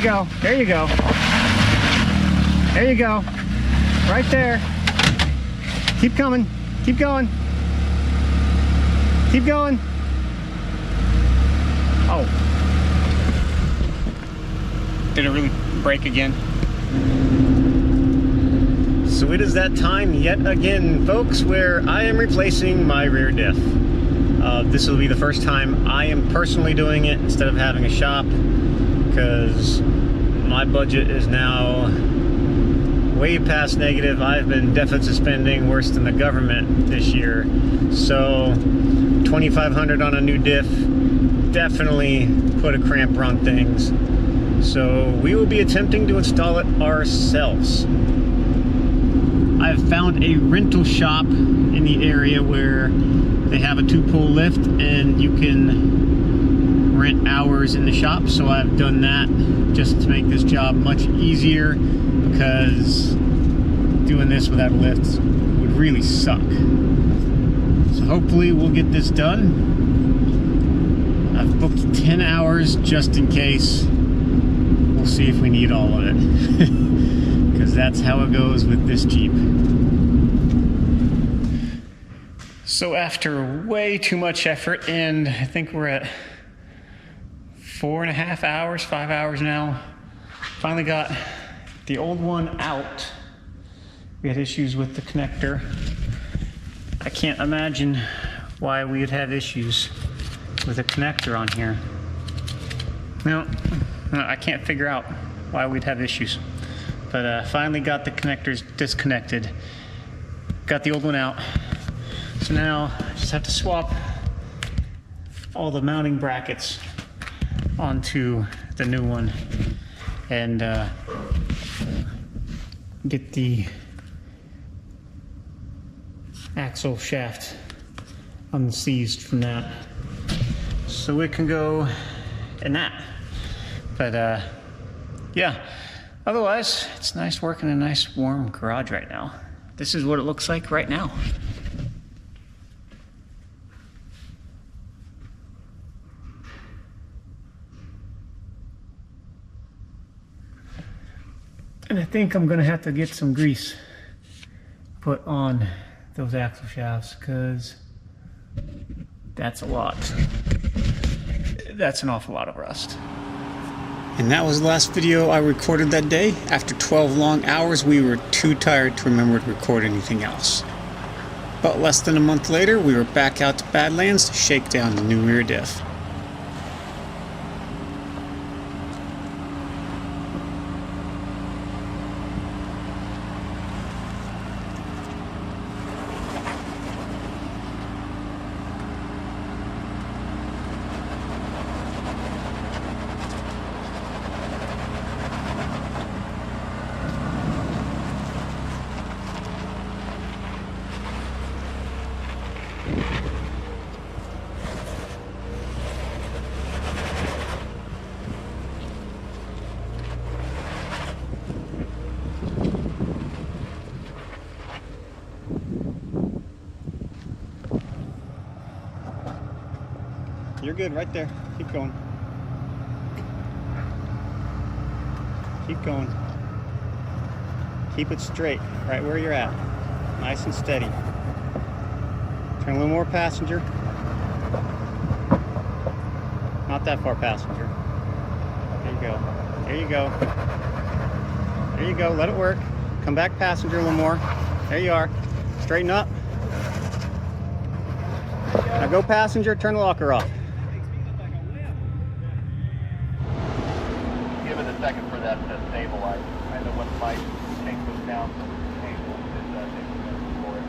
go. There you go. There you go. Right there. Keep coming. Keep going. Keep going. Oh. Did it really break again? So it is that time yet again, folks, where I am replacing my rear diff. This will be the first time I am personally doing it instead of having a shop, because my budget is now way past negative. I've been deficit spending worse than the government this year. So $2,500 on a new diff definitely put a cramper on things. So we will be attempting to install it ourselves. I've found a rental shop in the area where they have a 2-pole lift and you can rent hours in the shop. So I've done that just to make this job much easier, because doing this without a lift would really suck. So hopefully we'll get this done. I've booked 10 hours just in case. We'll see if we need all of it, because that's how it goes with this Jeep. So after way too much effort, and I think we're at 4.5 hours, 5 hours now, finally got the old one out. We had issues with the connector. I can't imagine why we would have issues with a connector on here. No, I can't figure out why we'd have issues. But finally got the connectors disconnected. Got the old one out. So now I just have to swap all the mounting brackets onto the new one and get the axle shaft unseized from that, so it can go in that. But yeah, otherwise it's nice working in a nice warm garage right now. This is what it looks like right now. And I think I'm gonna have to get some grease put on those axle shafts, because that's a lot. That's an awful lot of rust. And that was the last video I recorded that day. After 12 long hours, we were too tired to remember to record anything else. But less than a month later, we were back out to Badlands to shake down the new rear diff. You're good right there. Keep going. Keep going. Keep it straight, right where you're at. Nice and steady. Turn a little more passenger. Not that far passenger. There you go. There you go. There you go. Let it work. Come back passenger a little more. There you are. Straighten up. Now go passenger, turn the locker off. Give it a second for that to stabilize. I know when my tank goes down, so the tank will for it.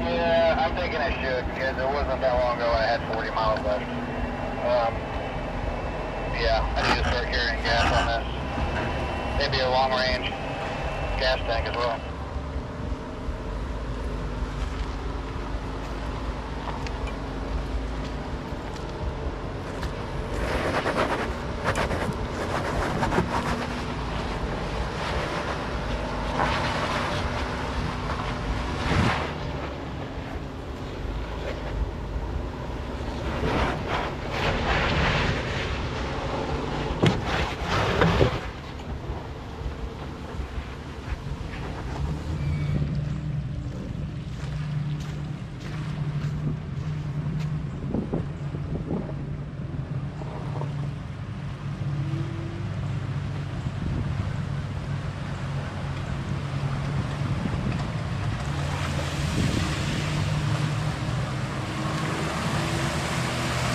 Yeah, I'm thinking I should, because it wasn't that long ago I had 40 miles left. Yeah, I need to start carrying gas on this. Maybe a long range gas tank as well.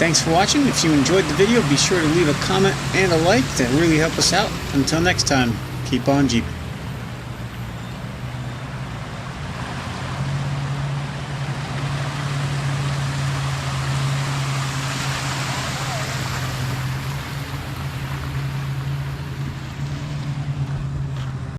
Thanks for watching. If you enjoyed the video, be sure to leave a comment and a like. That really help us out. Until next time, keep on Jeeping.